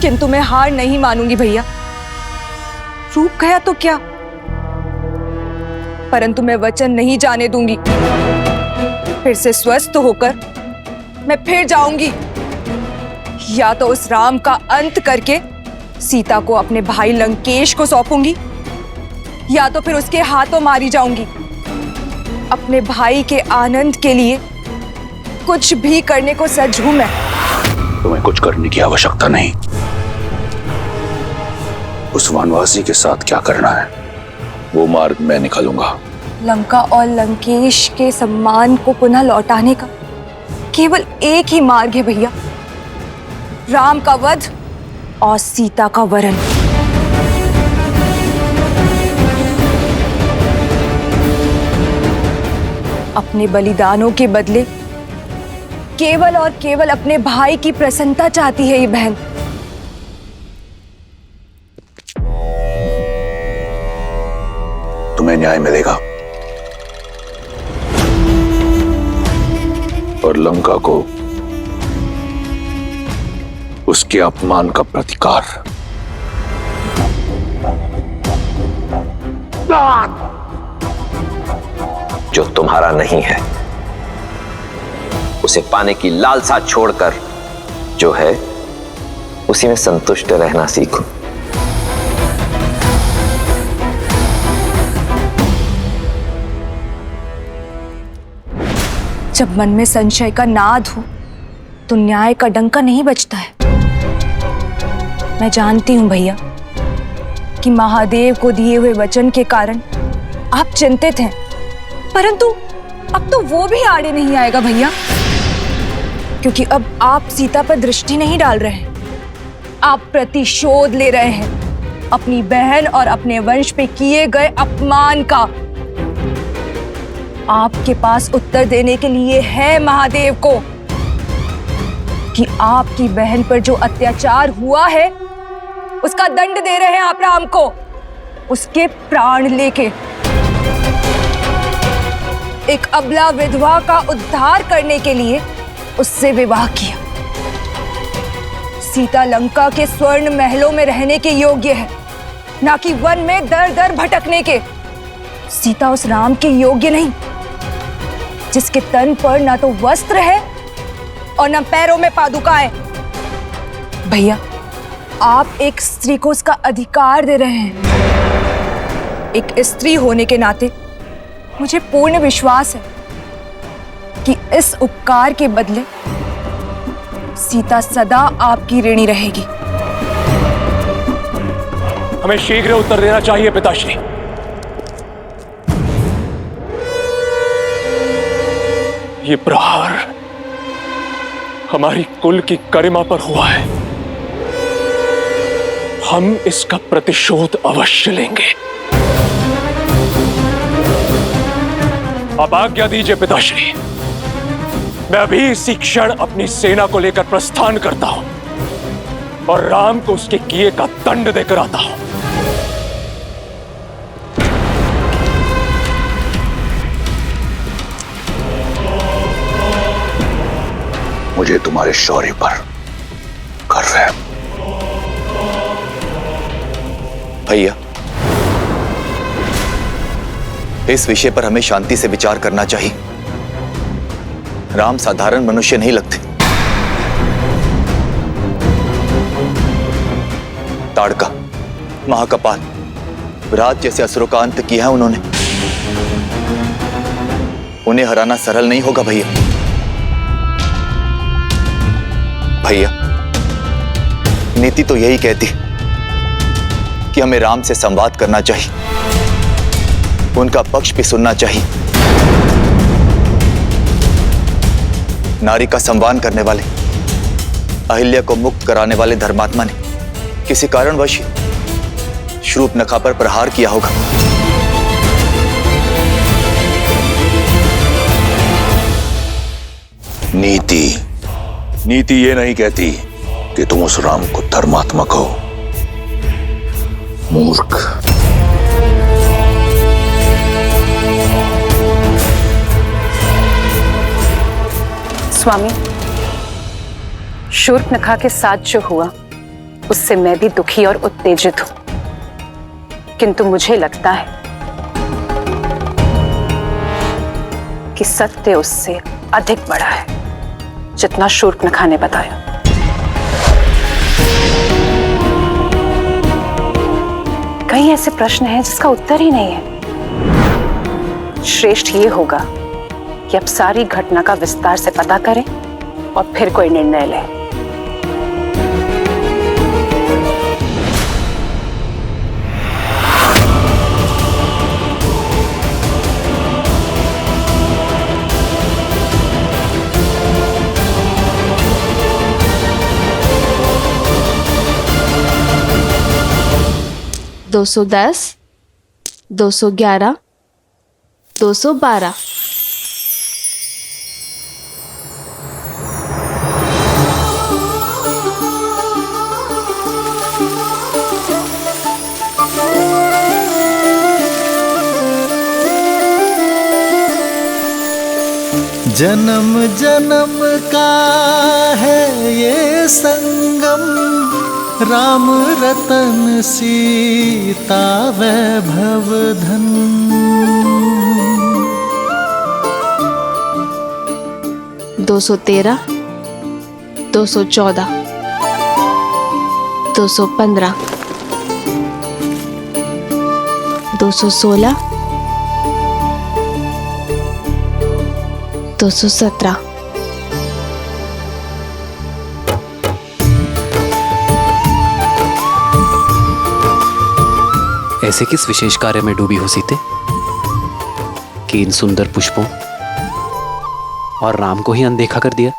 किंतु मैं हार नहीं मानूंगी भैया। रूप गया तो क्या, परंतु मैं वचन नहीं जाने दूंगी। फिर से स्वस्थ होकर मैं फिर जाऊंगी, या तो उस राम का अंत करके सीता को अपने भाई लंकेश को सौंपूंगी, या तो फिर उसके हाथों मारी जाऊंगी। अपने भाई के आनंद के लिए कुछ भी करने को सज्ज हूं मैं। तुम्हें कुछ करने की आवश्यकता नहीं। उस वनवासी के साथ क्या करना है वो मार्ग मैं निकालूंगा। लंका और लंकेश के सम्मान को पुनः लौटाने का केवल एक ही मार्ग है भैया, राम का वध और सीता का वरण। अपने बलिदानों के बदले केवल और केवल अपने भाई की प्रसन्नता चाहती है ये बहन। तुम्हें न्याय मिलेगा और लंका को उसके अपमान का प्रतिकार। जो तुम्हारा नहीं है उसे पाने की लालसा छोड़कर जो है उसी में संतुष्ट रहना सीखो। जब मन में संशय का नाद हो तो न्याय का डंका नहीं बजता है। मैं जानती हूं भैया कि महादेव को दिए हुए वचन के कारण आप चिंतित हैं, परंतु अब तो वो भी आड़े नहीं आएगा भैया, क्योंकि अब आप सीता पर दृष्टि नहीं डाल रहे हैं, आप प्रतिशोध ले रहे हैं अपनी बहन और अपने वंश पे किए गए अपमान का। आपके पास उत्तर देने के लिए है महादेव को कि आपकी बहन पर जो अत्याचार हुआ है उसका दंड दे रहे हैं आप राम को, उसके प्राण लेके। एक अबला विधवा का उद्धार करने के लिए उससे विवाह किया। सीता लंका के स्वर्ण महलों में रहने के योग्य है, ना कि वन में दर दर भटकने के। सीता उस राम के योग्य नहीं जिसके तन पर ना तो वस्त्र है और ना पैरों में पादुकाएं। भैया, आप एक स्त्री को उसका अधिकार दे रहे हैं। एक स्त्री होने के नाते मुझे पूर्ण विश्वास है कि इस उपकार के बदले सीता सदा आपकी ऋणी रहेगी। हमें शीघ्र उत्तर देना चाहिए पिताश्री। ये प्रहार हमारी कुल की गरिमा पर हुआ है, हम इसका प्रतिशोध अवश्य लेंगे। अब आज्ञा दीजिए पिताश्री, मैं अभी इसी क्षण अपनी सेना को लेकर प्रस्थान करता हूं और राम को उसके किए का दंड देकर आता हूं। मुझे तुम्हारे शौर्य पर गर्व है। भैया, इस विषय पर हमें शांति से विचार करना चाहिए। राम साधारण मनुष्य नहीं लगते। ताड़का, महाकपाल, विराट जैसे असुरों का अंत किया है उन्होंने। उन्हें हराना सरल नहीं होगा भैया। भैया, नीति तो यही कहती कि हमें राम से संवाद करना चाहिए, उनका पक्ष भी सुनना चाहिए। नारी का संवान करने वाले, अहिल्या को मुक्त कराने वाले धर्मात्मा ने किसी कारणवश शूर्पणखा पर प्रहार किया होगा। नीति ये नहीं कहती कि तुम उस राम को धर्मात्मा कहो। मूर्ख। स्वामी, शूर्पणखा के साथ जो हुआ उससे मैं भी दुखी और उत्तेजित हूं, किंतु मुझे लगता है कि सत्य उससे अधिक बड़ा है, जितना शूर्पणखा ने बताया। कई ऐसे प्रश्न हैं जिसका उत्तर ही नहीं है। श्रेष्ठ ये होगा कि अब सारी घटना का विस्तार से पता करें और फिर कोई निर्णय लें। दो 210, 211, 212। जन्म जन्म का है ये संगम, राम रतन सीता वैभव धन। 213, 214, 215, 216, 217। ऐसे किस विशेष कार्य में डूबी हो सीते कि इन सुंदर पुष्पों और राम को ही अनदेखा कर दिया?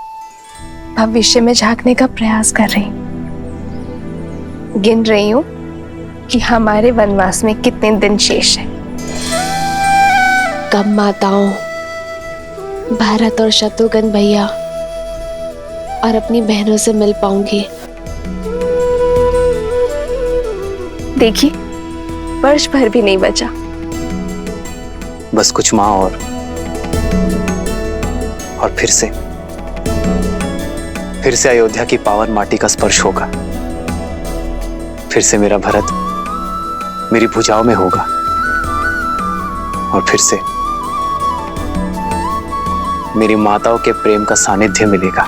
भविष्य में झांकने का प्रयास कर रही हूं। गिन रही हूं कि हमारे वनवास में कितने दिन शेष हैं। कब माताओं भरत और शत्रुघ्न भैया और अपनी बहनों से मिल पाऊंगी। देखिए, वर्ष भर भी नहीं बचा। बस कुछ माह और फिर से अयोध्या की पावन माटी का स्पर्श होगा। फिर से मेरा भरत मेरी भुजाओं में होगा और फिर से मेरी माताओं के प्रेम का सानिध्य मिलेगा।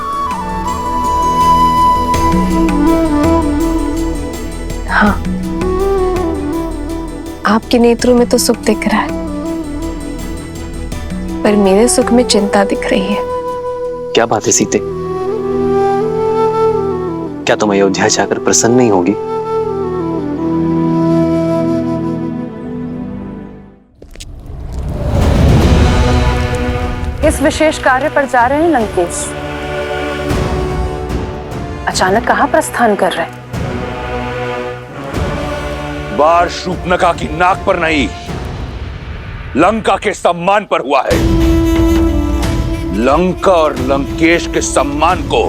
हाँ, आपके नेत्रों में तो सुख दिख रहा है, पर मेरे सुख में चिंता दिख रही है। क्या बात है सीते? क्या तुम अयोध्या जाकर प्रसन्न नहीं होगी? इस विशेष कार्य पर जा रहे हैं लंकेश। अचानक कहां प्रस्थान कर रहे हैं? बार शूर्पणखा की नाक पर नहीं, लंका के सम्मान पर हुआ है। लंका और लंकेश के सम्मान को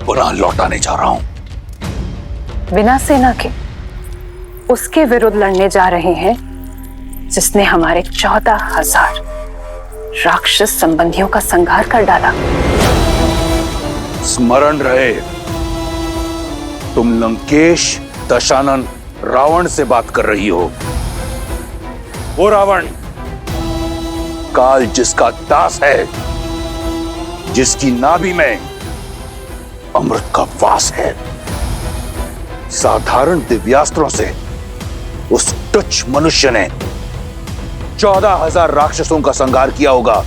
पुनः लौटाने जा रहा हूं। बिना सेना के उसके विरुद्ध लड़ने जा रहे हैं जिसने हमारे 14,000 राक्षस संबंधियों का संहार कर डाला। स्मरण रहे, तुम लंकेश दशानन रावण से बात कर रही हो। वो रावण काल जिसका दास है, जिसकी नाभि में अमृत का वास है। साधारण दिव्यास्त्रों से उस तुच्छ मनुष्य ने 14,000 राक्षसों का संहार किया होगा,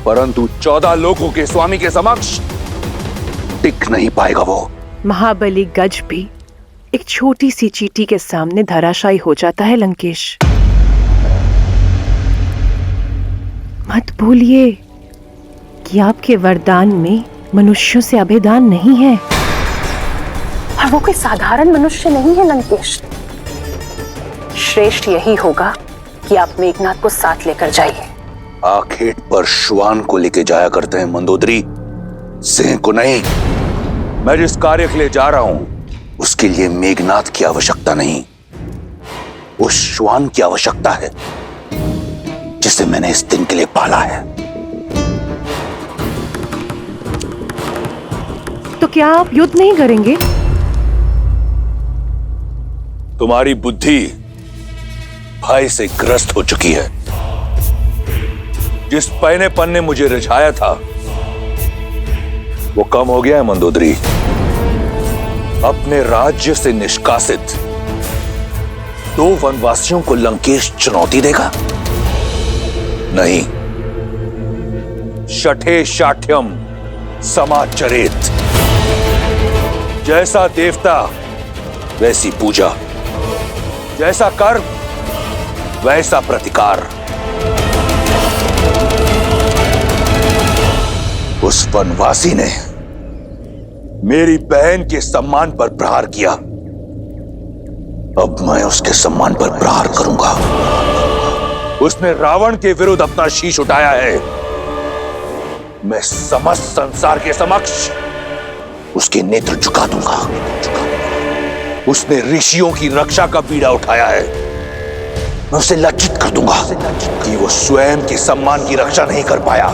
परंतु 14 लोगों के स्वामी के समक्ष टिक नहीं पाएगा वो। महाबली गज भी एक छोटी सी चींटी के सामने धराशायी हो जाता है लंकेश। मत भूलिए कि आपके वरदान में मनुष्यों से अभेदान नहीं है, और वो कोई साधारण मनुष्य नहीं है लंकेश। श्रेष्ठ यही होगा कि आप मेघनाद को साथ लेकर जाइए। आखेट पर श्वान को लेके जाया करते हैं मंदोदरी, सिंह को नहीं। मैं जिस कार्य के लिए जा रहा हूं उसके लिए मेघनाद की आवश्यकता नहीं, उस श्वान की आवश्यकता है जिसे मैंने इस दिन के लिए पाला है। तो क्या आप युद्ध नहीं करेंगे? तुम्हारी बुद्धि भय से ग्रस्त हो चुकी है। जिस पैनेपन ने मुझे रिझाया था वो कम हो गया है मंदोदरी। अपने राज्य से निष्कासित 2 वनवासियों को लंकेश चुनौती देगा? नहीं। शठे शाठ्यम समाचरेत। जैसा देवता वैसी पूजा, जैसा कर्म वैसा प्रतिकार। उस वनवासी ने मेरी बहन के सम्मान पर प्रहार किया, अब मैं उसके सम्मान पर प्रहार करूंगा। उसने रावण के विरुद्ध अपना शीश उठाया है, मैं समस्त संसार के समक्ष उसके नेत्र झुका दूंगा। उसने ऋषियों की रक्षा का बीड़ा उठाया है, मैं उसे लज्जित कर दूंगा कि वो स्वयं के सम्मान की रक्षा नहीं कर पाया।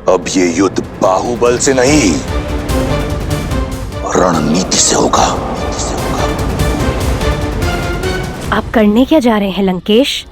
अब ये युद्ध बाहुबल से नहीं, रणनीति से होगा। आप करने क्या जा रहे हैं लंकेश?